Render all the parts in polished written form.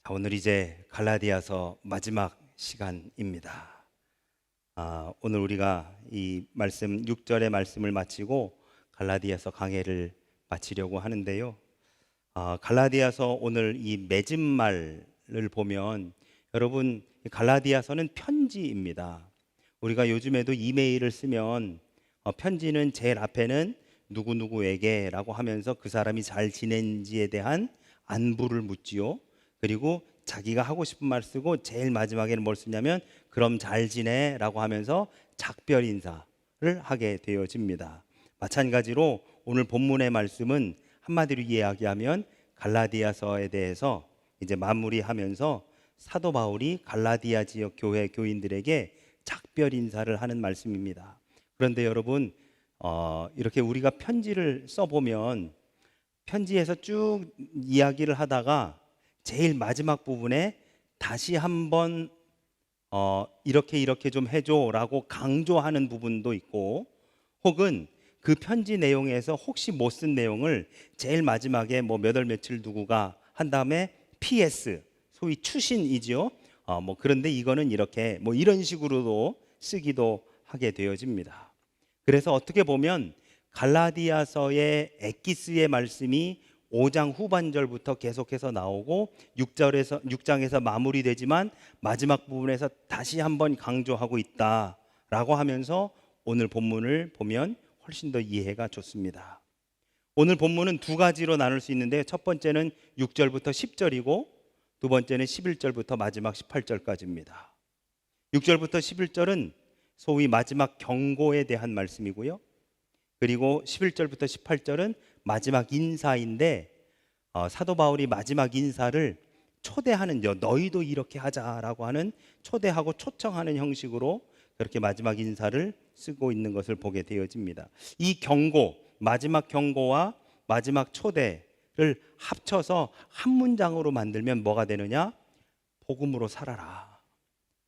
오늘 이제 갈라디아서 마지막 시간입니다. 오늘 우리가 이 말씀 6절의 말씀을 마치고 갈라디아서 강해를 마치려고 하는데요. 갈라디아서 오늘 이 맺은 말을 보면 여러분, 갈라디아서는 편지입니다. 우리가 요즘에도 이메일을 쓰면 편지는 제일 앞에는 누구누구에게라고 하면서 그 사람이 잘 지낸지에 대한 안부를 묻지요. 그리고 자기가 하고 싶은 말 쓰고 제일 마지막에는 뭘 쓰냐면 그럼 잘 지내라고 하면서 작별 인사를 하게 되어집니다. 마찬가지로 오늘 본문의 말씀은 한마디로 이야기하면 갈라디아서에 대해서 이제 마무리하면서 사도 바울이 갈라디아 지역 교회 교인들에게 작별 인사를 하는 말씀입니다. 그런데 여러분, 이렇게 우리가 편지를 써보면 편지에서 쭉 이야기를 하다가 제일 마지막 부분에 다시 한번 이렇게 좀 해줘라고 강조하는 부분도 있고, 혹은 그 편지 내용에서 혹시 못 쓴 내용을 제일 마지막에 몇 월 며칠 누구가 한 다음에 PS, 소위 추신이지요. 그런데 이거는 이렇게 이런 식으로도 쓰기도 하게 되어집니다. 그래서 어떻게 보면 갈라디아서의 엑기스의 말씀이 5장 후반절부터 계속해서 나오고 6장에서 마무리되지만 마지막 부분에서 다시 한번 강조하고 있다라고 하면서 오늘 본문을 보면 훨씬 더 이해가 좋습니다. 오늘 본문은 두 가지로 나눌 수 있는데, 첫 번째는 6절부터 10절이고 두 번째는 11절부터 마지막 18절까지입니다. 6절부터 11절은 소위 마지막 경고에 대한 말씀이고요. 그리고 11절부터 18절은 마지막 인사인데, 사도 바울이 마지막 인사를 초대하는, 너희도 이렇게 하자라고 하는, 초대하고 초청하는 형식으로 그렇게 마지막 인사를 쓰고 있는 것을 보게 되어집니다. 이 경고, 마지막 경고와 마지막 초대를 합쳐서 한 문장으로 만들면 뭐가 되느냐? 복음으로 살아라,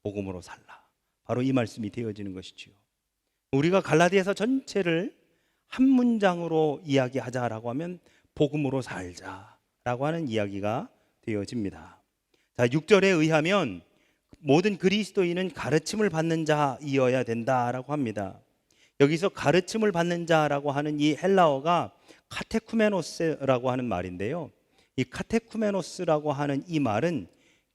복음으로 살라. 바로 이 말씀이 되어지는 것이지요. 우리가 갈라디아서 전체를 한 문장으로 이야기하자라고 하면 복음으로 살자라고 하는 이야기가 되어집니다. 자, 6절에 의하면 모든 그리스도인은 가르침을 받는 자이어야 된다라고 합니다. 여기서 가르침을 받는 자라고 하는 이 헬라어가 카테쿠메노스라고 하는 말인데요. 이 카테쿠메노스라고 하는 이 말은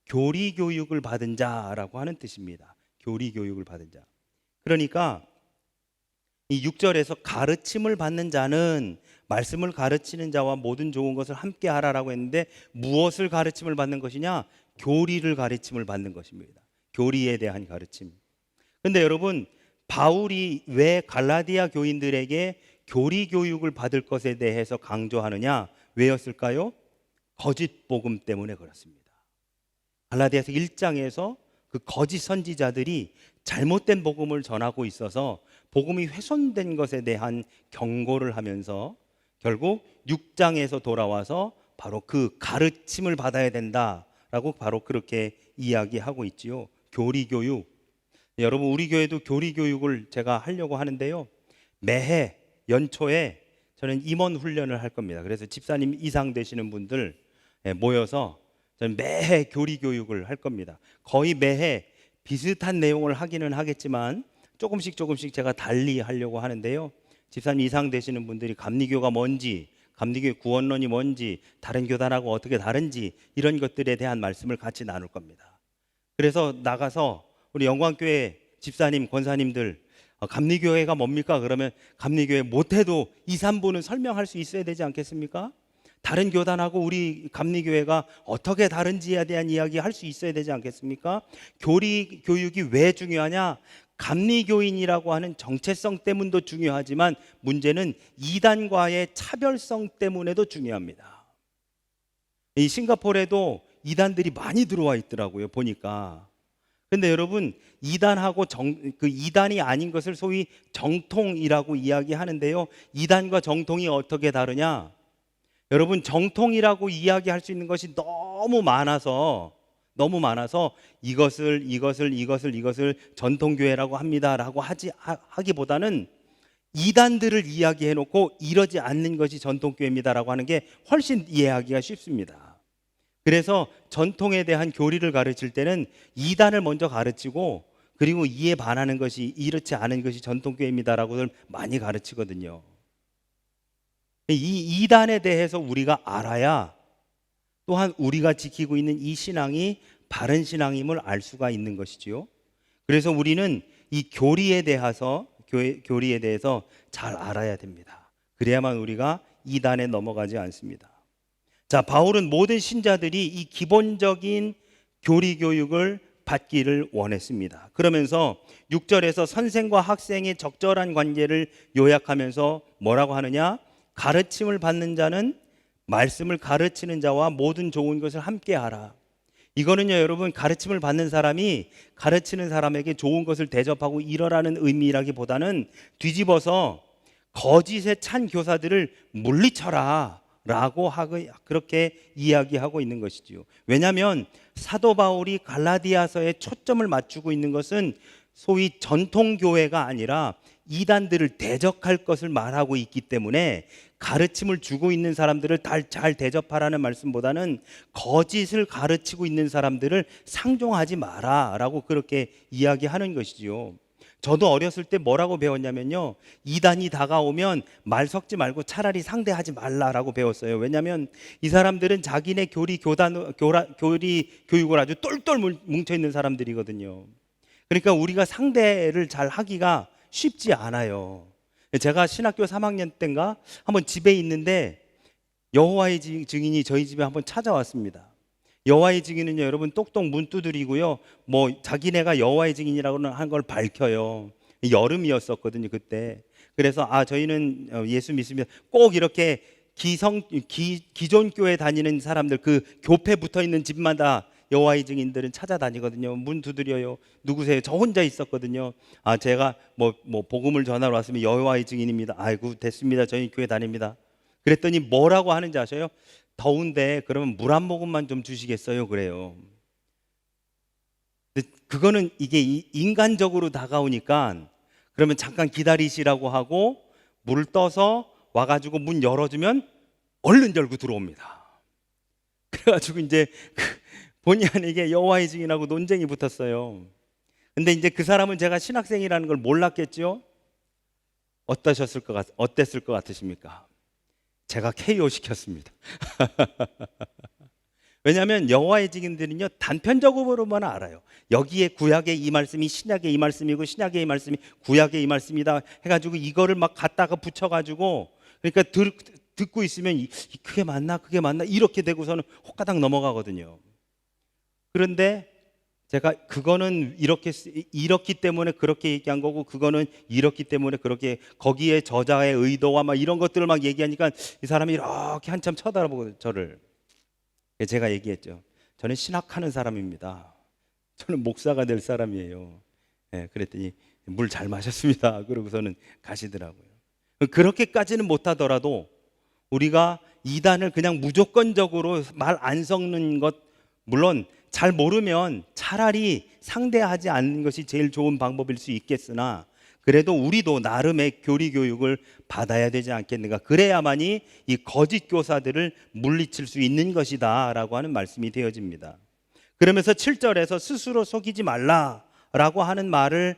교리 교육을 받은 자라고 하는 뜻입니다. 교리 교육을 받은 자. 그러니까 이 6절에서 가르침을 받는 자는 말씀을 가르치는 자와 모든 좋은 것을 함께 하라라고 했는데, 무엇을 가르침을 받는 것이냐? 교리를 가르침을 받는 것입니다. 교리에 대한 가르침. 그런데 여러분, 바울이 왜 갈라디아 교인들에게 교리 교육을 받을 것에 대해서 강조하느냐? 왜였을까요? 거짓 복음 때문에 그렇습니다. 갈라디아서 1장에서 그 거짓 선지자들이 잘못된 복음을 전하고 있어서 복음이 훼손된 것에 대한 경고를 하면서 결국 6장에서 돌아와서 바로 그 가르침을 받아야 된다라고 바로 그렇게 이야기하고 있지요. 교리 교육. 여러분, 우리 교회도 교리 교육을 제가 하려고 하는데요. 매해 연초에 저는 임원 훈련을 할 겁니다. 그래서 집사님 이상 되시는 분들 모여서 저는 매해 교리 교육을 할 겁니다. 거의 매해 비슷한 내용을 하기는 하겠지만 조금씩 제가 달리 하려고 하는데요. 집사님 이상 되시는 분들이 감리교가 뭔지, 감리교의 구원론이 뭔지, 다른 교단하고 어떻게 다른지, 이런 것들에 대한 말씀을 같이 나눌 겁니다. 그래서 나가서 우리 영광교회 집사님, 권사님들, 감리교회가 뭡니까? 그러면 감리교회 못해도 2, 3분은 설명할 수 있어야 되지 않겠습니까? 다른 교단하고 우리 감리교회가 어떻게 다른지에 대한 이야기 할 수 있어야 되지 않겠습니까? 교리 교육이 왜 중요하냐? 감리교인이라고 하는 정체성 때문도 중요하지만 문제는 이단과의 차별성 때문에도 중요합니다. 이 싱가포르에도 이단들이 많이 들어와 있더라고요, 보니까. 근데 여러분, 이단하고 그 이단이 아닌 것을 소위 정통이라고 이야기하는데요. 이단과 정통이 어떻게 다르냐? 여러분, 정통이라고 이야기할 수 있는 것이 너무 많아서 이것을 전통교회라고 합니다라고 하기보다는 이단들을 이야기해 놓고 이러지 않는 것이 전통교회입니다라고 하는 게 훨씬 이해하기가 쉽습니다. 그래서 전통에 대한 교리를 가르칠 때는 이단을 먼저 가르치고, 그리고 이에 반하는 것이, 이렇지 않은 것이 전통교회입니다라고들 많이 가르치거든요. 이 이단에 대해서 우리가 알아야 또한 우리가 지키고 있는 이 신앙이 바른 신앙임을 알 수가 있는 것이지요. 그래서 우리는 이 교리에 대해서 잘 알아야 됩니다. 그래야만 우리가 이단에 넘어가지 않습니다. 자, 바울은 모든 신자들이 이 기본적인 교리 교육을 받기를 원했습니다. 그러면서 6절에서 선생과 학생의 적절한 관계를 요약하면서 뭐라고 하느냐? 가르침을 받는 자는 말씀을 가르치는 자와 모든 좋은 것을 함께 하라. 이거는요, 여러분, 가르침을 받는 사람이 가르치는 사람에게 좋은 것을 대접하고 이러라는 의미라기보다는 뒤집어서 거짓에 찬 교사들을 물리쳐라 라고 그렇게 이야기하고 있는 것이지요. 왜냐하면 사도 바울이 갈라디아서에 초점을 맞추고 있는 것은 소위 전통교회가 아니라 이단들을 대적할 것을 말하고 있기 때문에 가르침을 주고 있는 사람들을 잘 대접하라는 말씀보다는 거짓을 가르치고 있는 사람들을 상종하지 마라 라고 그렇게 이야기하는 것이지요. 저도 어렸을 때 뭐라고 배웠냐면요, 이단이 다가오면 말 섞지 말고 차라리 상대하지 말라라고 배웠어요. 왜냐하면 이 사람들은 자기네 교리 교육을 아주 똘똘 뭉쳐 있는 사람들이거든요. 그러니까 우리가 상대를 잘 하기가 쉽지 않아요. 제가 신학교 3학년 때인가 한번 집에 있는데 여호와의 증인이 저희 집에 한번 찾아왔습니다. 여호와의 증인은요, 여러분, 똑똑 문 두드리고요, 뭐 자기네가 여호와의 증인이라고 한 걸 밝혀요. 여름이었었거든요, 그때. 그래서 저희는 예수 믿습니다. 꼭 이렇게 기존 교회 다니는 사람들, 그 교패 붙어 있는 집마다 여호와의 증인들은 찾아다니거든요. 문 두드려요. 누구세요? 저 혼자 있었거든요. 제가 뭐 복음을 전하러 왔으면 여호와의 증인입니다. 아이고, 됐습니다. 저희 교회 다닙니다. 그랬더니 뭐라고 하는지 아세요? 더운데 그러면 물 한 모금만 좀 주시겠어요? 그래요. 근데 그거는 이게 인간적으로 다가오니까 그러면 잠깐 기다리시라고 하고 물을 떠서 와가지고 문 열어주면 얼른 열고 들어옵니다. 그래가지고 이제 본의 아니게 여호와의 증인하고 논쟁이 붙었어요. 근데 이제 그 사람은 제가 신학생이라는 걸 몰랐겠죠? 어땠을 것 같으십니까? 제가 KO 시켰습니다. 왜냐하면 여호와의 증인들은요, 단편적으로만 알아요. 여기에 구약의 이 말씀이 신약의 이 말씀이고 신약의 이 말씀이 구약의 이 말씀이다 해가지고 이거를 막 갖다가 붙여가지고, 그러니까 듣고 있으면 그게 맞나 이렇게 되고서는 혹가닥 넘어가거든요. 그런데 제가 그거는 이렇기 때문에 그렇게 얘기한 거고, 그거는 이렇기 때문에 그렇게, 거기에 저자의 의도와 막 이런 것들을 막 얘기하니까 이 사람이 이렇게 한참 쳐다보고 저를. 제가 얘기했죠. 저는 신학하는 사람입니다. 저는 목사가 될 사람이에요. 그랬더니 물 잘 마셨습니다. 그러고서는 가시더라고요. 그렇게까지는 못하더라도 우리가 이단을 그냥 무조건적으로 말 안 섞는 것, 물론 잘 모르면 차라리 상대하지 않는 것이 제일 좋은 방법일 수 있겠으나, 그래도 우리도 나름의 교리 교육을 받아야 되지 않겠는가. 그래야만이 이 거짓 교사들을 물리칠 수 있는 것이다 라고 하는 말씀이 되어집니다. 그러면서 7절에서 스스로 속이지 말라라고 하는 말을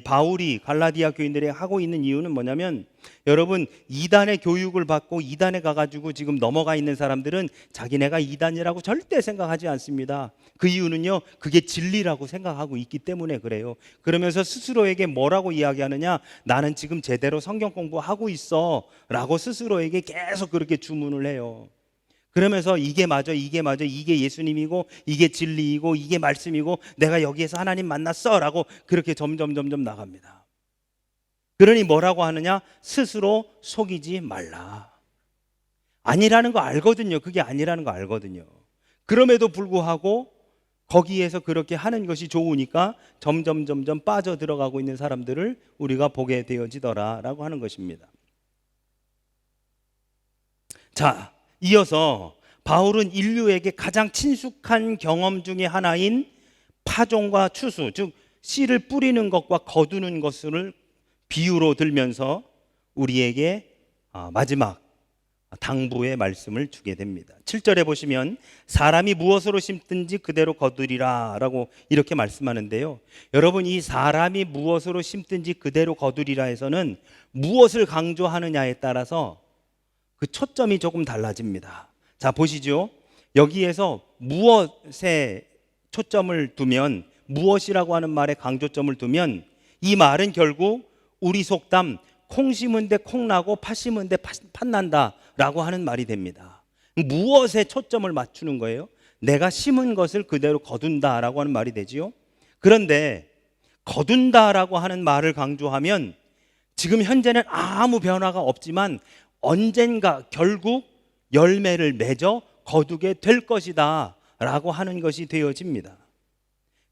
바울이 갈라디아 교인들에게 하고 있는 이유는 뭐냐면, 여러분, 이단의 교육을 받고 이단에 가가지고 지금 넘어가 있는 사람들은 자기네가 이단이라고 절대 생각하지 않습니다. 그 이유는요, 그게 진리라고 생각하고 있기 때문에 그래요. 그러면서 스스로에게 뭐라고 이야기하느냐? 나는 지금 제대로 성경 공부하고 있어 라고 스스로에게 계속 그렇게 주문을 해요. 그러면서 이게 맞아, 이게 예수님이고 이게 진리이고 이게 말씀이고 내가 여기에서 하나님 만났어 라고 그렇게 점점 나갑니다. 그러니 뭐라고 하느냐? 스스로 속이지 말라. 아니라는 거 알거든요. 그게 아니라는 거 알거든요. 그럼에도 불구하고 거기에서 그렇게 하는 것이 좋으니까 점점 빠져들어가고 있는 사람들을 우리가 보게 되어지더라 라고 하는 것입니다. 자, 이어서 바울은 인류에게 가장 친숙한 경험 중에 하나인 파종과 추수, 즉 씨를 뿌리는 것과 거두는 것을 비유로 들면서 우리에게 마지막 당부의 말씀을 주게 됩니다. 7절에 보시면 사람이 무엇으로 심든지 그대로 거두리라 라고 이렇게 말씀하는데요, 여러분, 이 사람이 무엇으로 심든지 그대로 거두리라 에서는 무엇을 강조하느냐에 따라서 그 초점이 조금 달라집니다. 자, 보시죠. 여기에서 무엇에 초점을 두면, 무엇이라고 하는 말에 강조점을 두면 이 말은 결국 우리 속담 콩 심은 데 콩 나고 팥 심은 데 팥 난다 라고 하는 말이 됩니다. 무엇에 초점을 맞추는 거예요? 내가 심은 것을 그대로 거둔다 라고 하는 말이 되지요. 그런데 거둔다 라고 하는 말을 강조하면 지금 현재는 아무 변화가 없지만 언젠가 결국 열매를 맺어 거두게 될 것이다 라고 하는 것이 되어집니다.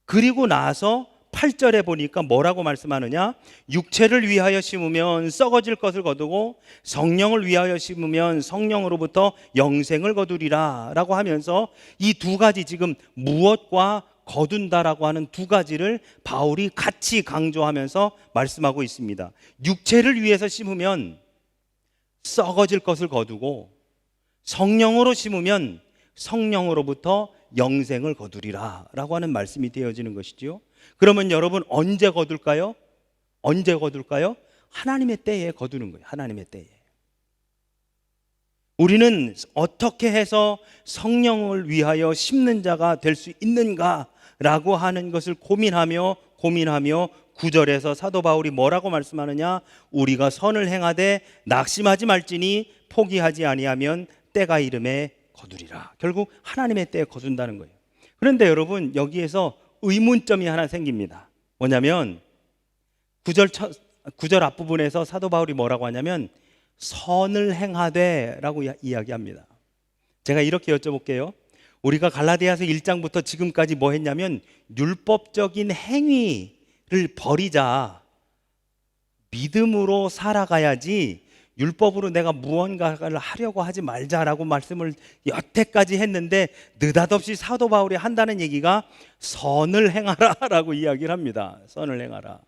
그리고 나서 8절에 보니까 뭐라고 말씀하느냐, 육체를 위하여 심으면 썩어질 것을 거두고 성령을 위하여 심으면 성령으로부터 영생을 거두리라 라고 하면서 이 두 가지, 지금 무엇과 거둔다라고 하는 두 가지를 바울이 같이 강조하면서 말씀하고 있습니다. 육체를 위해서 심으면 썩어질 것을 거두고 성령으로 심으면 성령으로부터 영생을 거두리라 라고 하는 말씀이 되어지는 것이지요. 그러면 여러분, 언제 거둘까요? 언제 거둘까요? 하나님의 때에 거두는 거예요. 하나님의 때에. 우리는 어떻게 해서 성령을 위하여 심는 자가 될 수 있는가라고 하는 것을 고민하며 9절에서 사도 바울이 뭐라고 말씀하느냐, 우리가 선을 행하되 낙심하지 말지니 포기하지 아니하면 때가 이름에 거두리라. 결국 하나님의 때에 거둔다는 거예요. 그런데 여러분, 여기에서 의문점이 하나 생깁니다. 뭐냐면 9절 앞부분에서 사도 바울이 뭐라고 하냐면 선을 행하되 라고 이야기합니다. 제가 이렇게 여쭤볼게요. 우리가 갈라디아서 1장부터 지금까지 뭐 했냐면 율법적인 행위를 버리자, 믿음으로 살아가야지 율법으로 내가 무언가를 하려고 하지 말자라고 말씀을 여태까지 했는데, 느닷없이 사도 바울이 한다는 얘기가 선을 행하라 라고 이야기를 합니다. 선을 행하라.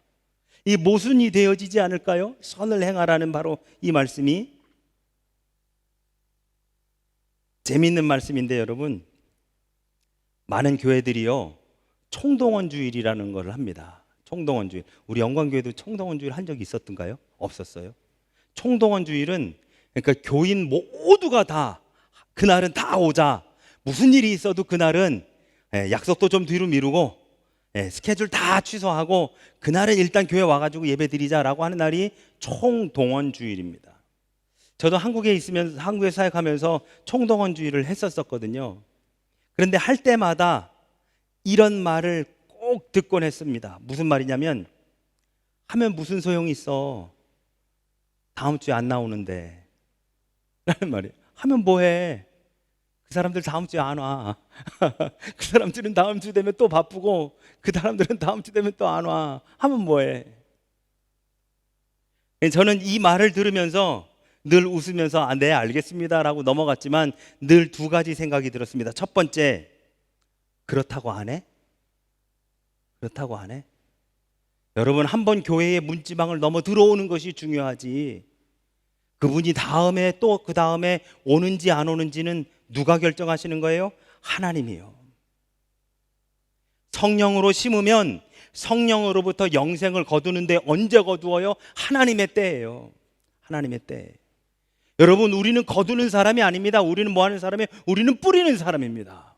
이 모순이 되어지지 않을까요? 선을 행하라는 바로 이 말씀이. 재미있는 말씀인데 여러분, 많은 교회들이요 총동원 주일이라는 걸 합니다. 총동원 주일. 우리 영광교회도 총동원 주일 한 적이 있었던가요? 없었어요. 총동원 주일은 그러니까 교인 모두가 다 그날은 다 오자. 무슨 일이 있어도 그날은 약속도 좀 뒤로 미루고 스케줄 다 취소하고 그날은 일단 교회 와가지고 예배 드리자라고 하는 날이 총동원 주일입니다. 저도 한국에 있으면서, 한국에 사역하면서 총동원 주일을 했었거든요. 그런데 할 때마다 이런 말을 꼭 듣곤 했습니다. 무슨 말이냐면, 하면 무슨 소용이 있어, 다음 주에 안 나오는데 라는 말이에요. 하면 뭐해, 그 사람들 다음 주에 안 와. 그 사람들은 다음 주 되면 또 바쁘고 그 사람들은 다음 주 되면 또 안 와. 하면 뭐해. 저는 이 말을 들으면서 늘 웃으면서 네 알겠습니다 라고 넘어갔지만 늘 두 가지 생각이 들었습니다. 첫 번째, 그렇다고 안 해? 그렇다고 안 해? 여러분, 한번 교회의 문지방을 넘어 들어오는 것이 중요하지, 그분이 다음에 또 그 다음에 오는지 안 오는지는 누가 결정하시는 거예요? 하나님이요. 성령으로 심으면 성령으로부터 영생을 거두는데 언제 거두어요? 하나님의 때예요. 하나님의 때. 여러분, 우리는 거두는 사람이 아닙니다. 우리는 뭐 하는 사람이에요? 우리는 뿌리는 사람입니다.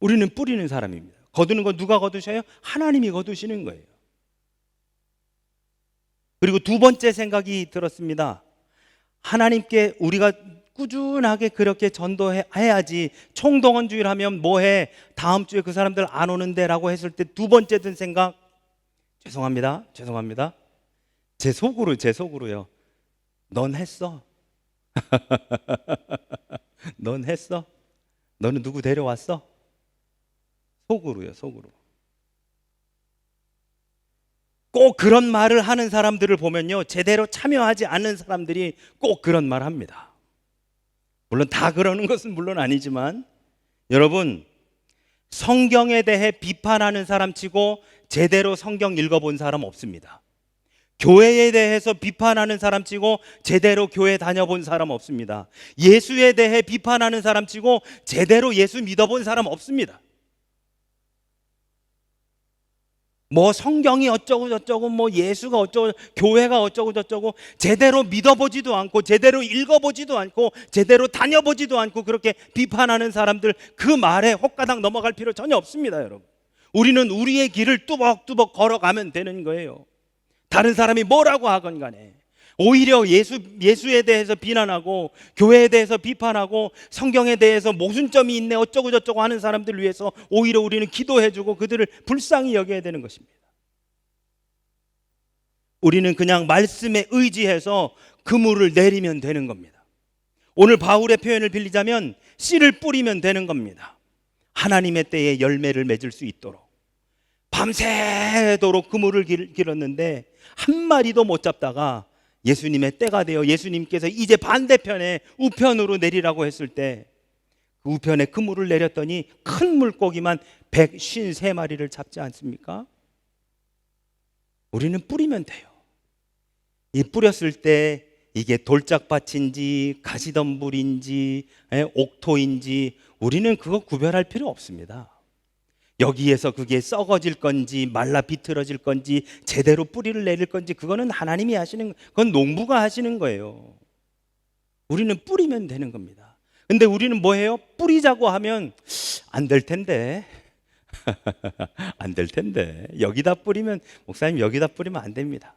우리는 뿌리는 사람입니다. 거두는 건 누가 거두셔요? 하나님이 거두시는 거예요. 그리고 두 번째 생각이 들었습니다. 하나님께 우리가 꾸준하게 그렇게 전도해야지, 총동원 주일 하면 뭐해, 다음 주에 그 사람들 안 오는데 라고 했을 때 두 번째 든 생각, 죄송합니다. 제 속으로요, 넌 했어. 넌 했어? 너는 누구 데려왔어? 속으로요, 속으로. 꼭 그런 말을 하는 사람들을 보면요, 제대로 참여하지 않는 사람들이 꼭 그런 말 합니다. 물론 다 그러는 것은 물론 아니지만, 여러분, 성경에 대해 비판하는 사람 치고 제대로 성경 읽어본 사람 없습니다. 교회에 대해서 비판하는 사람 치고 제대로 교회 다녀본 사람 없습니다. 예수에 대해 비판하는 사람 치고 제대로 예수 믿어본 사람 없습니다. 뭐 성경이 어쩌고 저쩌고 뭐 예수가 어쩌고 교회가 어쩌고 저쩌고 제대로 믿어보지도 않고 제대로 읽어보지도 않고 제대로 다녀보지도 않고 그렇게 비판하는 사람들, 그 말에 혹가닥 넘어갈 필요 전혀 없습니다. 여러분, 우리는 우리의 길을 뚜벅뚜벅 걸어가면 되는 거예요. 다른 사람이 뭐라고 하건 간에 오히려 예수에 대해서 비난하고 교회에 대해서 비판하고 성경에 대해서 모순점이 있네 어쩌고 저쩌고 하는 사람들을 위해서 오히려 우리는 기도해주고 그들을 불쌍히 여겨야 되는 것입니다. 우리는 그냥 말씀에 의지해서 그물을 내리면 되는 겁니다. 오늘 바울의 표현을 빌리자면 씨를 뿌리면 되는 겁니다. 하나님의 때에 열매를 맺을 수 있도록. 밤새도록 그물을 길었는데 한 마리도 못 잡다가 예수님의 때가 되어 예수님께서 이제 반대편에 우편으로 내리라고 했을 때 그 우편에 그물을 내렸더니 큰 물고기만 153마리를 잡지 않습니까? 우리는 뿌리면 돼요. 이 뿌렸을 때 이게 돌짝밭인지 가시덤불인지 옥토인지 우리는 그거 구별할 필요 없습니다. 여기에서 그게 썩어질 건지 말라 비틀어질 건지 제대로 뿌리를 내릴 건지 그거는 하나님이 하시는, 그건 농부가 하시는 거예요. 우리는 뿌리면 되는 겁니다. 근데 우리는 뭐 해요? 뿌리자고 하면 안 될 텐데 안 될 텐데 여기다 뿌리면, 목사님 여기다 뿌리면 안 됩니다.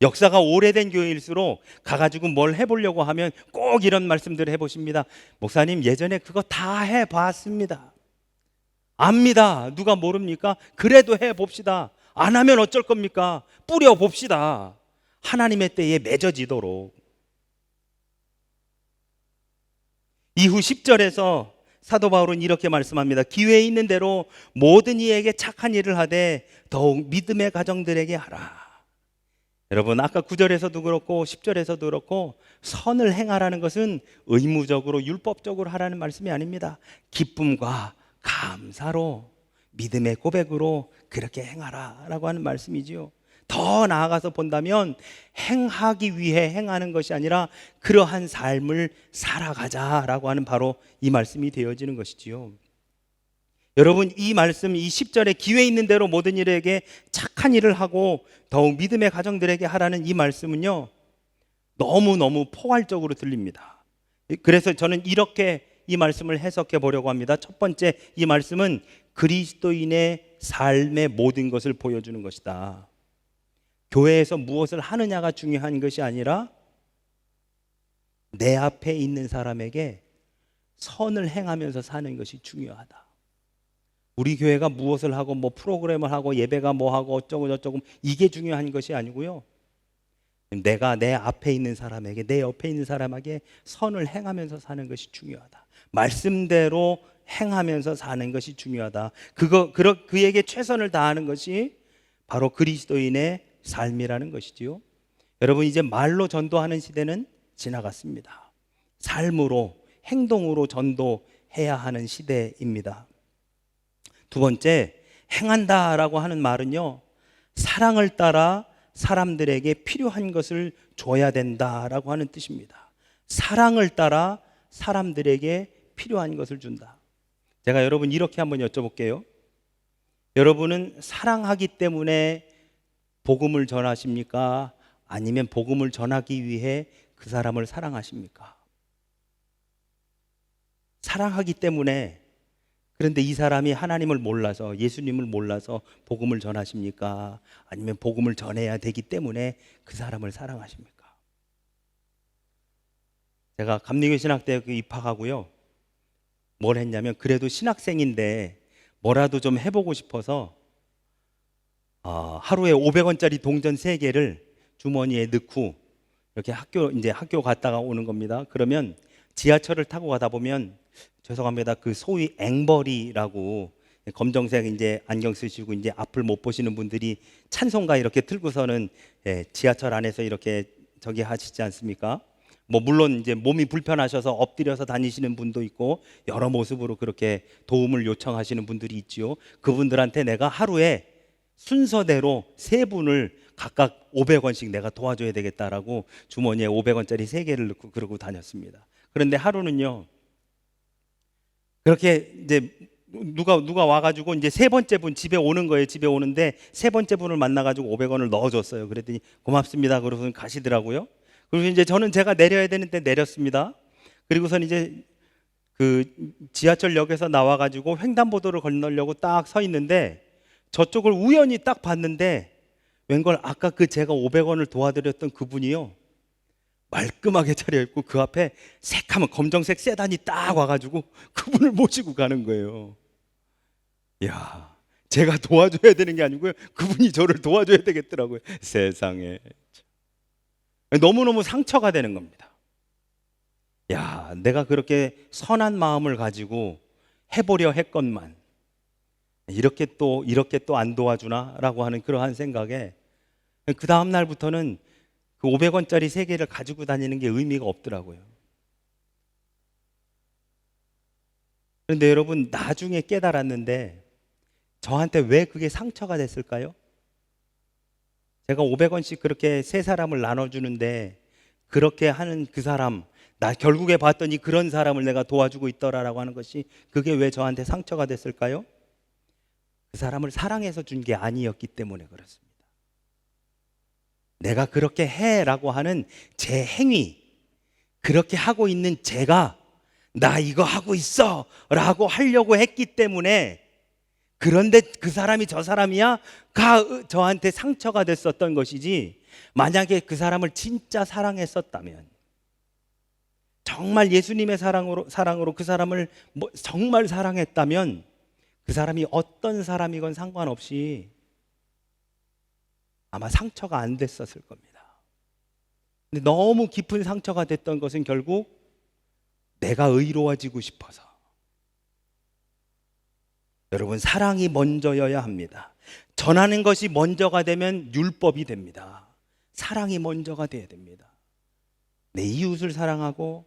역사가 오래된 교회일수록 가가지고 뭘 해보려고 하면 꼭 이런 말씀들을 해보십니다. 목사님 예전에 그거 다 해봤습니다. 압니다. 누가 모릅니까? 그래도 해봅시다. 안 하면 어쩔 겁니까? 뿌려봅시다. 하나님의 때에 맺어지도록. 이후 10절에서 사도 바울은 이렇게 말씀합니다. 기회 있는 대로 모든 이에게 착한 일을 하되 더욱 믿음의 가정들에게 하라. 여러분, 아까 9절에서도 그렇고 10절에서도 그렇고 선을 행하라는 것은 의무적으로 율법적으로 하라는 말씀이 아닙니다. 기쁨과 감사로 믿음의 고백으로 그렇게 행하라 라고 하는 말씀이지요. 더 나아가서 본다면 행하기 위해 행하는 것이 아니라 그러한 삶을 살아가자라고 하는 바로 이 말씀이 되어지는 것이지요. 여러분, 이 말씀, 이 10절에 기회 있는 대로 모든 일에게 착한 일을 하고 더욱 믿음의 가정들에게 하라는 이 말씀은요, 너무너무 포괄적으로 들립니다. 그래서 저는 이렇게 이 말씀을 해석해 보려고 합니다. 첫 번째, 이 말씀은 그리스도인의 삶의 모든 것을 보여주는 것이다. 교회에서 무엇을 하느냐가 중요한 것이 아니라 내 앞에 있는 사람에게 선을 행하면서 사는 것이 중요하다. 우리 교회가 무엇을 하고 뭐 프로그램을 하고 예배가 뭐 하고 어쩌고 저쩌고 이게 중요한 것이 아니고요, 내가 내 앞에 있는 사람에게, 내 옆에 있는 사람에게 선을 행하면서 사는 것이 중요하다. 말씀대로 행하면서 사는 것이 중요하다. 그에게 최선을 다하는 것이 바로 그리스도인의 삶이라는 것이지요. 여러분, 이제 말로 전도하는 시대는 지나갔습니다. 삶으로, 행동으로 전도해야 하는 시대입니다. 두 번째, 행한다라고 하는 말은요, 사랑을 따라 사람들에게 필요한 것을 줘야 된다라고 하는 뜻입니다. 사랑을 따라 사람들에게 필요한 것을 준다. 제가 여러분 이렇게 한번 여쭤볼게요. 여러분은 사랑하기 때문에 복음을 전하십니까? 아니면 복음을 전하기 위해 그 사람을 사랑하십니까? 사랑하기 때문에, 그런데 이 사람이 하나님을 몰라서, 예수님을 몰라서 복음을 전하십니까? 아니면 복음을 전해야 되기 때문에 그 사람을 사랑하십니까? 제가 감리교 신학대학교 입학하고요, 뭘 했냐면, 그래도 신학생인데 뭐라도 좀 해보고 싶어서 하루에 500원짜리 동전 3개를 주머니에 넣고 이렇게 학교 갔다가 오는 겁니다. 그러면 지하철을 타고 가다 보면, 죄송합니다, 그 소위 앵벌이라고 검정색 이제 안경 쓰시고 이제 앞을 못 보시는 분들이 찬송가 이렇게 틀고서는 지하철 안에서 이렇게 저기 하시지 않습니까? 뭐 물론 이제 몸이 불편하셔서 엎드려서 다니시는 분도 있고 여러 모습으로 그렇게 도움을 요청하시는 분들이 있지요. 그분들한테 내가 하루에 순서대로 3분을 각각 500원씩 내가 도와줘야 되겠다라고 주머니에 500원짜리 3개를 넣고 그러고 다녔습니다. 그런데 하루는요, 그렇게 이제 누가 와가지고 이제 세 번째 분 집에 오는 거예요. 집에 오는데 세 번째 분을 만나가지고 500원을 넣어줬어요. 그랬더니 고맙습니다. 그러고서 가시더라고요. 그리고 이제 저는 제가 내려야 되는데 내렸습니다. 그리고선 이제 그 지하철역에서 나와가지고 횡단보도를 건너려고 딱 서 있는데 저쪽을 우연히 딱 봤는데 웬걸 아까 그 제가 500원을 도와드렸던 그분이요, 말끔하게 차려입고 그 앞에 새카만 검정색 세단이 딱 와가지고 그분을 모시고 가는 거예요. 야, 제가 도와줘야 되는 게 아니고요, 그분이 저를 도와줘야 되겠더라고요. 세상에. 너무너무 상처가 되는 겁니다. 야, 내가 그렇게 선한 마음을 가지고 해보려 했건만 이렇게 또 안 도와주나라고 하는 그러한 생각에 그 다음 날부터는 그 500원짜리 3개를 가지고 다니는 게 의미가 없더라고요. 그런데 여러분, 나중에 깨달았는데 저한테 왜 그게 상처가 됐을까요? 제가 500원씩 그렇게 세 사람을 나눠주는데 그렇게 하는 그 사람, 나 결국에 봤더니 그런 사람을 내가 도와주고 있더라라고 하는 것이 그게 왜 저한테 상처가 됐을까요? 그 사람을 사랑해서 준 게 아니었기 때문에 그렇습니다. 내가 그렇게 해라고 하는 제 행위, 그렇게 하고 있는 제가 나 이거 하고 있어 라고 하려고 했기 때문에, 그런데 그 사람이 저 사람이야 가 저한테 상처가 됐었던 것이지, 만약에 그 사람을 진짜 사랑했었다면, 정말 예수님의 사랑으로 그 사람을 정말 사랑했다면 그 사람이 어떤 사람이건 상관없이 아마 상처가 안 됐었을 겁니다. 근데 너무 깊은 상처가 됐던 것은 결국 내가 의로워지고 싶어서. 여러분, 사랑이 먼저여야 합니다. 전하는 것이 먼저가 되면 율법이 됩니다. 사랑이 먼저가 돼야 됩니다. 내 이웃을 사랑하고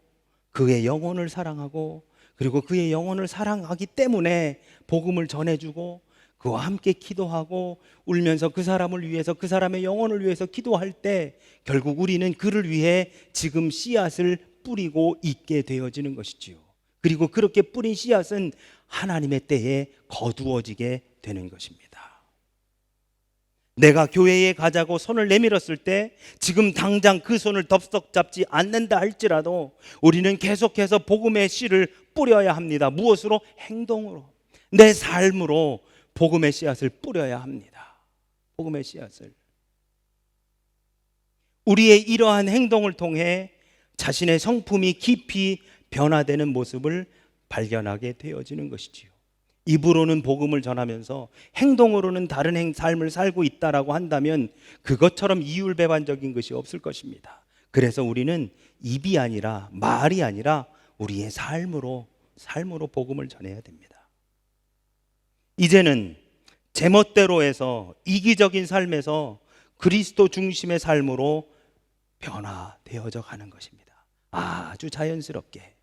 그의 영혼을 사랑하고 그리고 그의 영혼을 사랑하기 때문에 복음을 전해주고 그와 함께 기도하고 울면서 그 사람을 위해서, 그 사람의 영혼을 위해서 기도할 때 결국 우리는 그를 위해 지금 씨앗을 뿌리고 있게 되어지는 것이지요. 그리고 그렇게 뿌린 씨앗은 하나님의 때에 거두어지게 되는 것입니다. 내가 교회에 가자고 손을 내밀었을 때 지금 당장 그 손을 덥석 잡지 않는다 할지라도 우리는 계속해서 복음의 씨를 뿌려야 합니다. 무엇으로? 행동으로, 내 삶으로 복음의 씨앗을 뿌려야 합니다. 복음의 씨앗을. 우리의 이러한 행동을 통해 자신의 성품이 깊이 변화되는 모습을 발견하게 되어지는 것이지요. 입으로는 복음을 전하면서 행동으로는 다른 삶을 살고 있다라고 한다면 그것처럼 이율배반적인 것이 없을 것입니다. 그래서 우리는 입이 아니라, 말이 아니라 우리의 삶으로 복음을 전해야 됩니다. 이제는 제멋대로 해서 이기적인 삶에서 그리스도 중심의 삶으로 변화되어져 가는 것입니다. 아주 자연스럽게.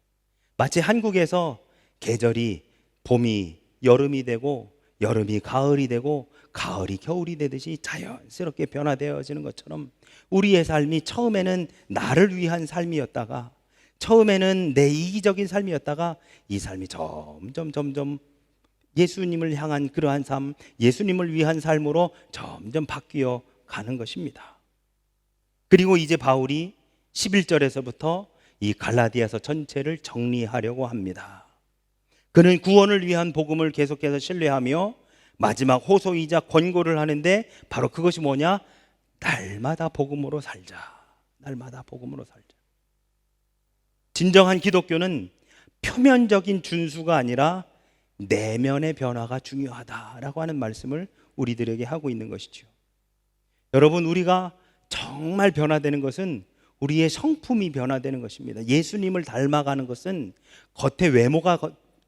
마치 한국에서 계절이 봄이 여름이 되고 여름이 가을이 되고 가을이 겨울이 되듯이 자연스럽게 변화되어지는 것처럼 우리의 삶이 처음에는 나를 위한 삶이었다가, 처음에는 내 이기적인 삶이었다가 이 삶이 점점 예수님을 향한 그러한 삶, 예수님을 위한 삶으로 점점 바뀌어 가는 것입니다. 그리고 이제 바울이 11절에서부터 이 갈라디아서 전체를 정리하려고 합니다. 그는 구원을 위한 복음을 계속해서 신뢰하며 마지막 호소이자 권고를 하는데 바로 그것이 뭐냐? 날마다 복음으로 살자. 날마다 복음으로 살자. 진정한 기독교는 표면적인 준수가 아니라 내면의 변화가 중요하다라고 하는 말씀을 우리들에게 하고 있는 것이죠. 여러분, 우리가 정말 변화되는 것은 우리의 성품이 변화되는 것입니다. 예수님을 닮아가는 것은 겉의 외모가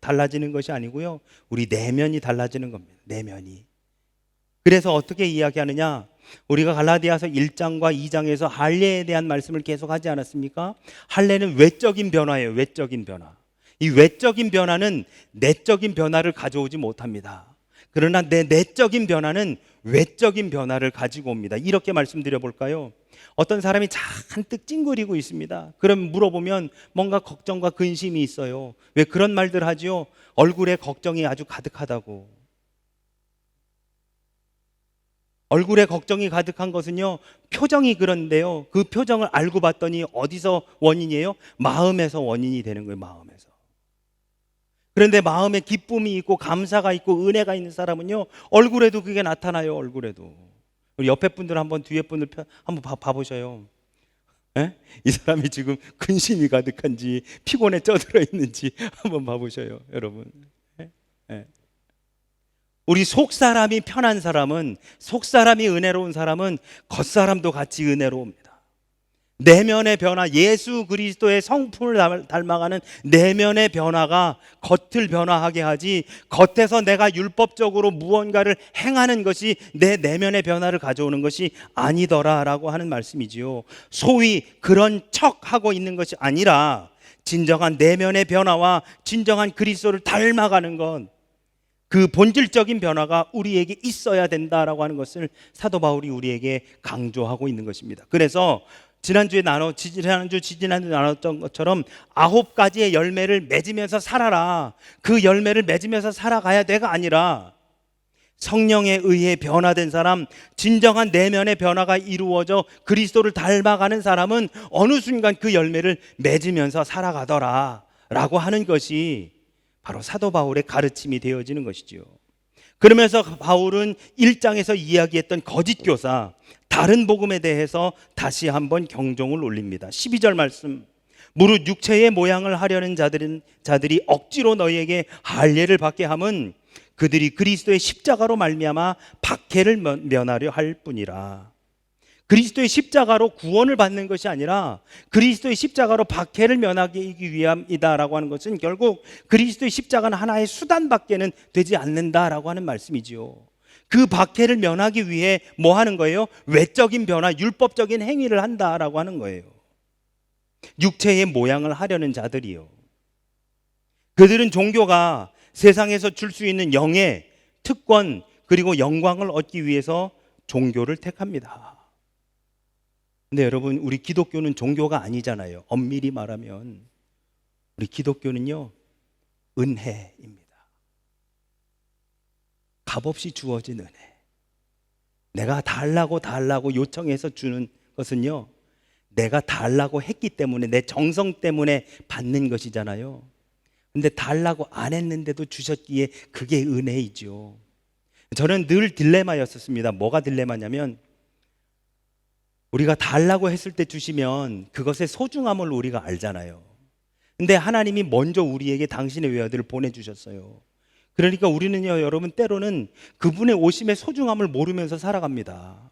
달라지는 것이 아니고요, 우리 내면이 달라지는 겁니다. 내면이. 그래서 어떻게 이야기하느냐? 우리가 갈라디아서 1장과 2장에서 할례에 대한 말씀을 계속 하지 않았습니까? 할례는 외적인 변화예요. 외적인 변화. 이 외적인 변화는 내적인 변화를 가져오지 못합니다. 그러나 내 내적인 변화는 외적인 변화를 가지고 옵니다. 이렇게 말씀드려 볼까요? 어떤 사람이 잔뜩 찡그리고 있습니다. 그럼 물어보면 뭔가 걱정과 근심이 있어요. 왜 그런 말들 하지요? 얼굴에 걱정이 아주 가득하다고. 얼굴에 걱정이 가득한 것은요, 표정이 그런데요, 그 표정을 알고 봤더니 어디서 원인이에요? 마음에서 원인이 되는 거예요. 마음에서. 그런데 마음에 기쁨이 있고 감사가 있고 은혜가 있는 사람은요, 얼굴에도 그게 나타나요. 얼굴에도. 우리 옆에 분들 한번, 뒤에 분들 한번 봐보셔요. 에? 이 사람이 지금 근심이 가득한지 피곤에 쪄들어 있는지 한번 봐보셔요, 여러분. 에? 에. 우리 속사람이 편한 사람은, 속사람이 은혜로운 사람은 겉사람도 같이 은혜로웁니다. 내면의 변화, 예수 그리스도의 성품을 닮아가는 내면의 변화가 겉을 변화하게 하지, 겉에서 내가 율법적으로 무언가를 행하는 것이 내 내면의 변화를 가져오는 것이 아니더라라고 하는 말씀이지요. 소위 그런 척하고 있는 것이 아니라 진정한 내면의 변화와 진정한 그리스도를 닮아가는 것, 그 본질적인 변화가 우리에게 있어야 된다라고 하는 것을 사도 바울이 우리에게 강조하고 있는 것입니다. 그래서 지난주 나눴던 것처럼 9가지의 열매를 맺으면서 살아라, 그 열매를 맺으면서 살아가야 돼가 아니라, 성령에 의해 변화된 사람, 진정한 내면의 변화가 이루어져 그리스도를 닮아가는 사람은 어느 순간 그 열매를 맺으면서 살아가더라 라고 하는 것이 바로 사도 바울의 가르침이 되어지는 것이지요. 그러면서 바울은 1장에서 이야기했던 거짓 교사, 다른 복음에 대해서 다시 한번 경종을 울립니다. 12절 말씀, 무릇 육체의 모양을 하려는 자들이 억지로 너희에게 할례를 받게 함은 그들이 그리스도의 십자가로 말미암아 박해를 면하려 할 뿐이라. 그리스도의 십자가로 구원을 받는 것이 아니라 그리스도의 십자가로 박해를 면하기 위함이다라고 하는 것은 결국 그리스도의 십자가는 하나의 수단밖에는 되지 않는다라고 하는 말씀이지요. 그 박해를 면하기 위해 뭐 하는 거예요? 외적인 변화, 율법적인 행위를 한다라고 하는 거예요. 육체의 모양을 하려는 자들이요. 그들은 종교가 세상에서 줄 수 있는 영예, 특권, 그리고 영광을 얻기 위해서 종교를 택합니다. 근데 여러분, 우리 기독교는 종교가 아니잖아요. 엄밀히 말하면 우리 기독교는요, 은혜입니다. 값없이 주어진 은혜. 내가 달라고 요청해서 주는 것은요, 내가 달라고 했기 때문에, 내 정성 때문에 받는 것이잖아요. 근데 달라고 안 했는데도 주셨기에 그게 은혜이죠. 저는 늘 딜레마였었습니다. 뭐가 딜레마냐면, 우리가 달라고 했을 때 주시면 그것의 소중함을 우리가 알잖아요. 근데 하나님이 먼저 우리에게 당신의 외아들을 보내주셨어요. 그러니까 우리는요, 여러분, 때로는 그분의 오심의 소중함을 모르면서 살아갑니다.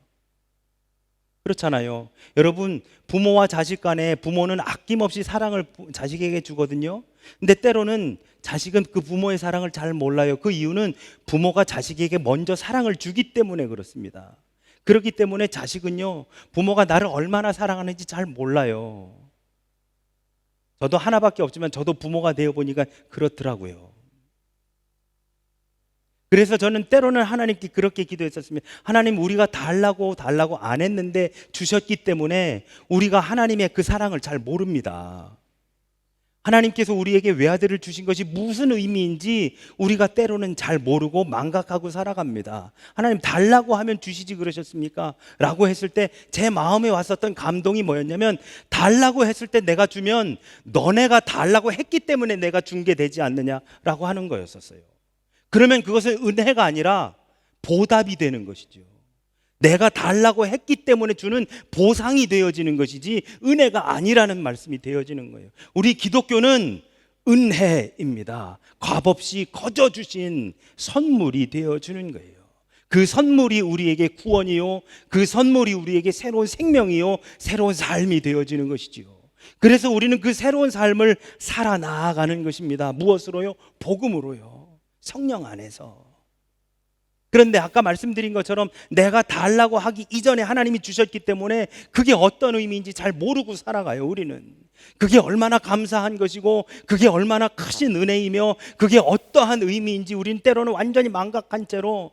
그렇잖아요. 여러분, 부모와 자식 간에 부모는 아낌없이 사랑을 자식에게 주거든요. 근데 때로는 자식은 그 부모의 사랑을 잘 몰라요. 그 이유는 부모가 자식에게 먼저 사랑을 주기 때문에 그렇습니다. 그렇기 때문에 자식은요, 부모가 나를 얼마나 사랑하는지 잘 몰라요. 저도 하나밖에 없지만 저도 부모가 되어 보니까 그렇더라고요. 그래서 저는 때로는 하나님께 그렇게 기도했었습니다. 하나님, 우리가 달라고 안 했는데 주셨기 때문에 우리가 하나님의 그 사랑을 잘 모릅니다. 하나님께서 우리에게 외아들을 주신 것이 무슨 의미인지 우리가 때로는 잘 모르고 망각하고 살아갑니다. 하나님, 달라고 하면 주시지 그러셨습니까? 라고 했을 때 제 마음에 왔었던 감동이 뭐였냐면, 달라고 했을 때 내가 주면 너네가 달라고 했기 때문에 내가 준 게 되지 않느냐라고 하는 거였었어요. 그러면 그것은 은혜가 아니라 보답이 되는 것이죠. 내가 달라고 했기 때문에 주는 보상이 되어지는 것이지 은혜가 아니라는 말씀이 되어지는 거예요. 우리 기독교는 은혜입니다. 값없이 거저 주신 선물이 되어주는 거예요. 그 선물이 우리에게 구원이요, 그 선물이 우리에게 새로운 생명이요, 새로운 삶이 되어지는 것이지요. 그래서 우리는 그 새로운 삶을 살아나가는 것입니다. 무엇으로요? 복음으로요. 성령 안에서. 그런데 아까 말씀드린 것처럼 내가 달라고 하기 이전에 하나님이 주셨기 때문에 그게 어떤 의미인지 잘 모르고 살아가요, 우리는. 그게 얼마나 감사한 것이고 그게 얼마나 크신 은혜이며 그게 어떠한 의미인지 우리는 때로는 완전히 망각한 채로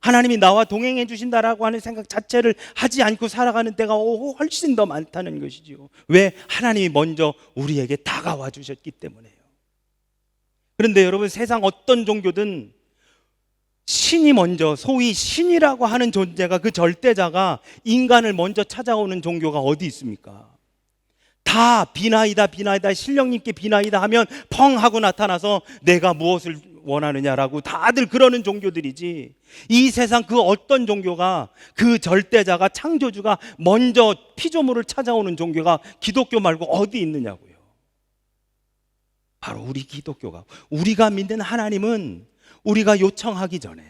하나님이 나와 동행해 주신다라고 하는 생각 자체를 하지 않고 살아가는 때가 훨씬 더 많다는 것이지요. 왜? 하나님이 먼저 우리에게 다가와 주셨기 때문에요. 그런데 여러분, 세상 어떤 종교든 신이 먼저, 소위 신이라고 하는 존재가, 그 절대자가 인간을 먼저 찾아오는 종교가 어디 있습니까? 다 비나이다 비나이다, 신령님께 비나이다 하면 펑 하고 나타나서 내가 무엇을 원하느냐라고 다들 그러는 종교들이지, 이 세상 그 어떤 종교가, 그 절대자가, 창조주가 먼저 피조물을 찾아오는 종교가 기독교 말고 어디 있느냐고요. 바로 우리 기독교가, 우리가 믿는 하나님은 우리가 요청하기 전에,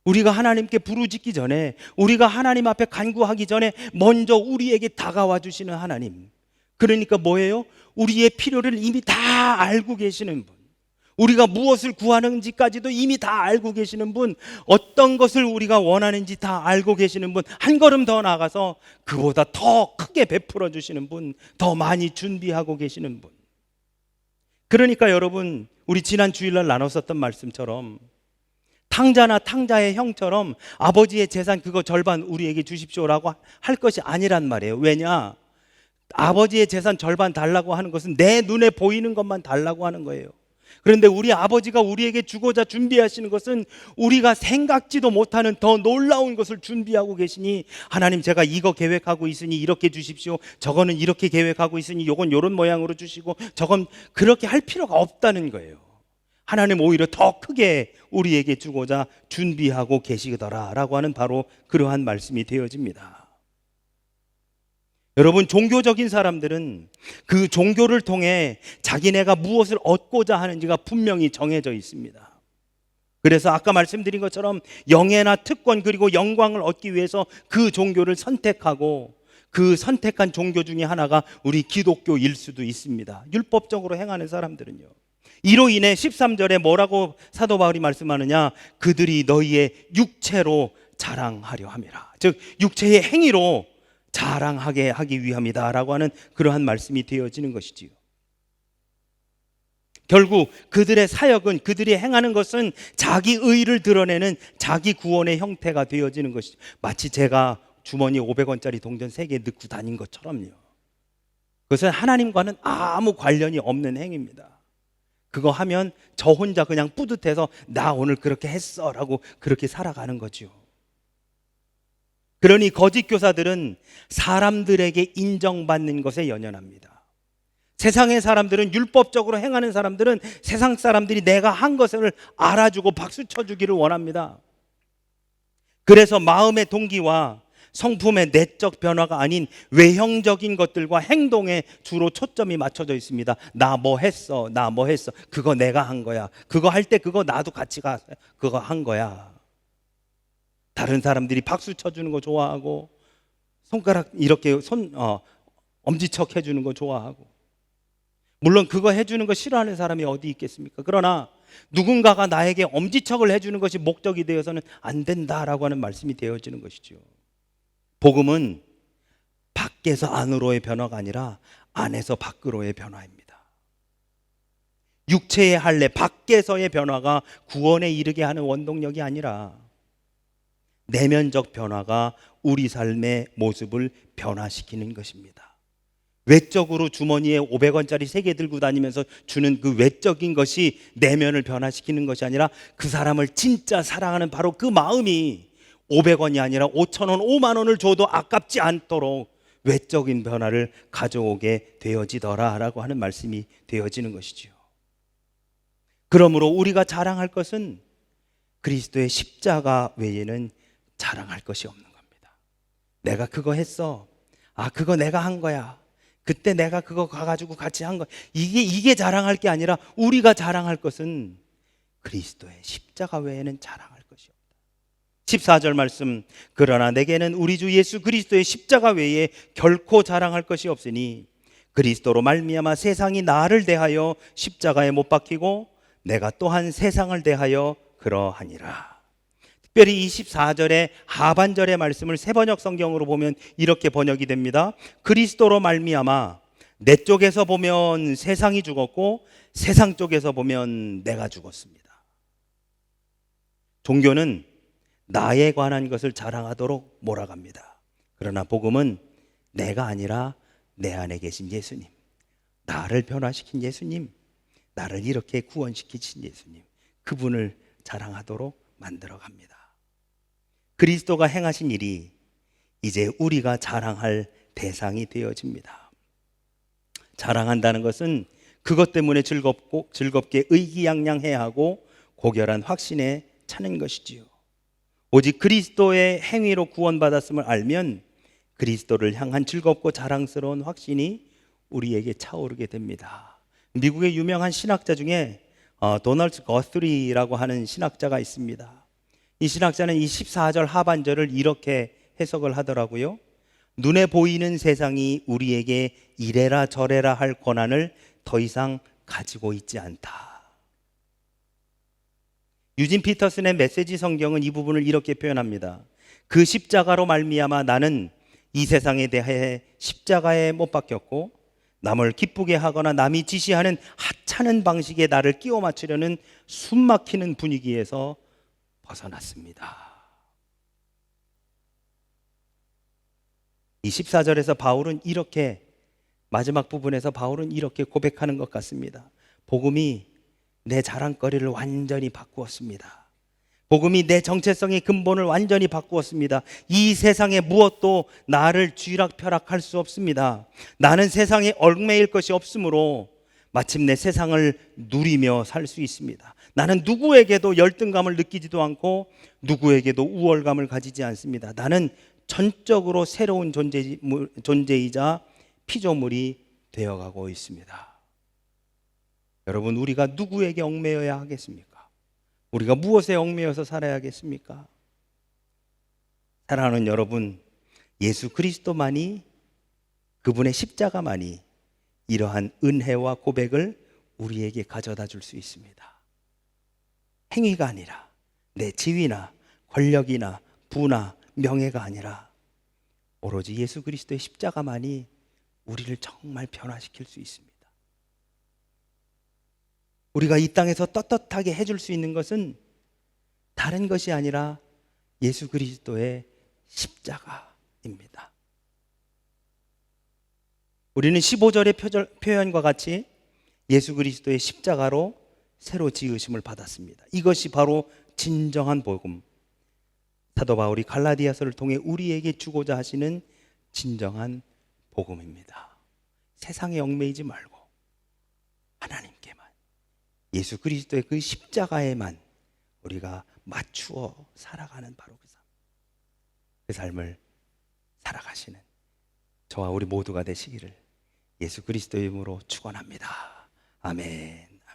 우리가 하나님께 부르짖기 전에, 우리가 하나님 앞에 간구하기 전에 먼저 우리에게 다가와 주시는 하나님. 그러니까 뭐예요? 우리의 필요를 이미 다 알고 계시는 분, 우리가 무엇을 구하는지까지도 이미 다 알고 계시는 분, 어떤 것을 우리가 원하는지 다 알고 계시는 분, 한 걸음 더 나아가서 그보다 더 크게 베풀어 주시는 분, 더 많이 준비하고 계시는 분. 그러니까 여러분, 우리 지난 주일날 나눴었던 말씀처럼 탕자나 탕자의 형처럼 아버지의 재산 그거 절반 우리에게 주십시오라고 할 것이 아니란 말이에요. 왜냐? 아버지의 재산 절반 달라고 하는 것은 내 눈에 보이는 것만 달라고 하는 거예요. 그런데 우리 아버지가 우리에게 주고자 준비하시는 것은 우리가 생각지도 못하는 더 놀라운 것을 준비하고 계시니, 하나님 제가 이거 계획하고 있으니 이렇게 주십시오, 저거는 이렇게 계획하고 있으니 요건 요런 모양으로 주시고, 저건 그렇게 할 필요가 없다는 거예요. 하나님 오히려 더 크게 우리에게 주고자 준비하고 계시더라라고 하는 바로 그러한 말씀이 되어집니다. 여러분, 종교적인 사람들은 그 종교를 통해 자기네가 무엇을 얻고자 하는지가 분명히 정해져 있습니다. 그래서 아까 말씀드린 것처럼 영예나 특권 그리고 영광을 얻기 위해서 그 종교를 선택하고, 그 선택한 종교 중에 하나가 우리 기독교일 수도 있습니다. 율법적으로 행하는 사람들은요. 이로 인해 13절에 뭐라고 사도 바울이 말씀하느냐? 그들이 너희의 육체로 자랑하려 함이라. 즉 육체의 행위로 자랑하게 하기 위함이다 라고 하는 그러한 말씀이 되어지는 것이지요. 결국 그들의 사역은, 그들이 행하는 것은 자기 의를 드러내는 자기 구원의 형태가 되어지는 것이죠. 마치 제가 주머니에 500원짜리 동전 3개 넣고 다닌 것처럼요. 그것은 하나님과는 아무 관련이 없는 행위입니다. 그거 하면 저 혼자 그냥 뿌듯해서 나 오늘 그렇게 했어 라고 그렇게 살아가는 거죠. 그러니 거짓 교사들은 사람들에게 인정받는 것에 연연합니다. 세상의 사람들은, 율법적으로 행하는 사람들은 세상 사람들이 내가 한 것을 알아주고 박수 쳐주기를 원합니다. 그래서 마음의 동기와 성품의 내적 변화가 아닌 외형적인 것들과 행동에 주로 초점이 맞춰져 있습니다. 나 뭐 했어, 나 뭐 했어, 그거 내가 한 거야, 그거 할 때 그거 나도 같이 가, 그거 한 거야. 다른 사람들이 박수 쳐주는 거 좋아하고, 손가락 이렇게 엄지척 해주는 거 좋아하고, 물론 그거 해주는 거 싫어하는 사람이 어디 있겠습니까? 그러나 누군가가 나에게 엄지척을 해주는 것이 목적이 되어서는 안 된다라고 하는 말씀이 되어지는 것이죠. 복음은 밖에서 안으로의 변화가 아니라 안에서 밖으로의 변화입니다. 육체의 할례, 밖에서의 변화가 구원에 이르게 하는 원동력이 아니라 내면적 변화가 우리 삶의 모습을 변화시키는 것입니다. 외적으로 주머니에 500원짜리 3개 들고 다니면서 주는 그 외적인 것이 내면을 변화시키는 것이 아니라 그 사람을 진짜 사랑하는 바로 그 마음이 500원이 아니라 5,000원, 5만 원을 줘도 아깝지 않도록 외적인 변화를 가져오게 되어지더라라고 하는 말씀이 되어지는 것이지요. 그러므로 우리가 자랑할 것은 그리스도의 십자가 외에는 자랑할 것이 없는 겁니다. 내가 그거 했어, 아 그거 내가 한 거야, 그때 내가 그거 가가지고 같이 한 거, 이게 자랑할 게 아니라 우리가 자랑할 것은 그리스도의 십자가 외에는 자랑할 것이 없다. 14절 말씀, 그러나 내게는 우리 주 예수 그리스도의 십자가 외에 결코 자랑할 것이 없으니 그리스도로 말미암아 세상이 나를 대하여 십자가에 못 박히고 내가 또한 세상을 대하여 그러하니라. 특별히 24절의 하반절의 말씀을 새번역 성경으로 보면 이렇게 번역이 됩니다. 그리스도로 말미암아 내 쪽에서 보면 세상이 죽었고 세상 쪽에서 보면 내가 죽었습니다. 종교는 나에 관한 것을 자랑하도록 몰아갑니다. 그러나 복음은 내가 아니라 내 안에 계신 예수님, 나를 변화시킨 예수님, 나를 이렇게 구원시키신 예수님, 그분을 자랑하도록 만들어갑니다. 그리스도가 행하신 일이 이제 우리가 자랑할 대상이 되어집니다. 자랑한다는 것은 그것 때문에 즐겁게 의기양양해야 하고 고결한 확신에 차는 것이지요. 오직 그리스도의 행위로 구원받았음을 알면 그리스도를 향한 즐겁고 자랑스러운 확신이 우리에게 차오르게 됩니다. 미국의 유명한 신학자 중에 도널드 거스리라고 하는 신학자가 있습니다. 이 신학자는 이 14절 하반절을 이렇게 해석을 하더라고요. 눈에 보이는 세상이 우리에게 이래라 저래라 할 권한을 더 이상 가지고 있지 않다. 유진 피터슨의 메시지 성경은 이 부분을 이렇게 표현합니다. 그 십자가로 말미암아 나는 이 세상에 대해 십자가에 못 박혔고 남을 기쁘게 하거나 남이 지시하는 하찮은 방식에 나를 끼워 맞추려는 숨막히는 분위기에서 벗어났습니다. 이 14절에서 바울은 이렇게, 마지막 부분에서 바울은 이렇게 고백하는 것 같습니다. 복음이 내 자랑거리를 완전히 바꾸었습니다. 복음이 내 정체성의 근본을 완전히 바꾸었습니다. 이 세상의 무엇도 나를 쥐락펴락할 수 없습니다. 나는 세상에 얽매일 것이 없으므로 마침내 세상을 누리며 살 수 있습니다. 나는 누구에게도 열등감을 느끼지도 않고 누구에게도 우월감을 가지지 않습니다. 나는 전적으로 새로운 존재이자 피조물이 되어가고 있습니다. 여러분, 우리가 누구에게 얽매여야 하겠습니까? 우리가 무엇에 얽매여서 살아야겠습니까? 사랑하는 여러분, 예수 그리스도만이, 그분의 십자가만이 이러한 은혜와 고백을 우리에게 가져다 줄 수 있습니다. 행위가 아니라, 내 지위나 권력이나 부나 명예가 아니라 오로지 예수 그리스도의 십자가만이 우리를 정말 변화시킬 수 있습니다. 우리가 이 땅에서 떳떳하게 해줄 수 있는 것은 다른 것이 아니라 예수 그리스도의 십자가입니다. 우리는 15절의 표현과 같이 예수 그리스도의 십자가로 새로 지으심을 받았습니다. 이것이 바로 진정한 복음, 사도 바울이 갈라디아서를 통해 우리에게 주고자 하시는 진정한 복음입니다. 세상에 얽매이지 말고 하나님께만, 예수 그리스도의 그 십자가에만 우리가 맞추어 살아가는 바로 그 삶을 살아가시는 저와 우리 모두가 되시기를 예수 그리스도의 이름으로 축원합니다. 아멘.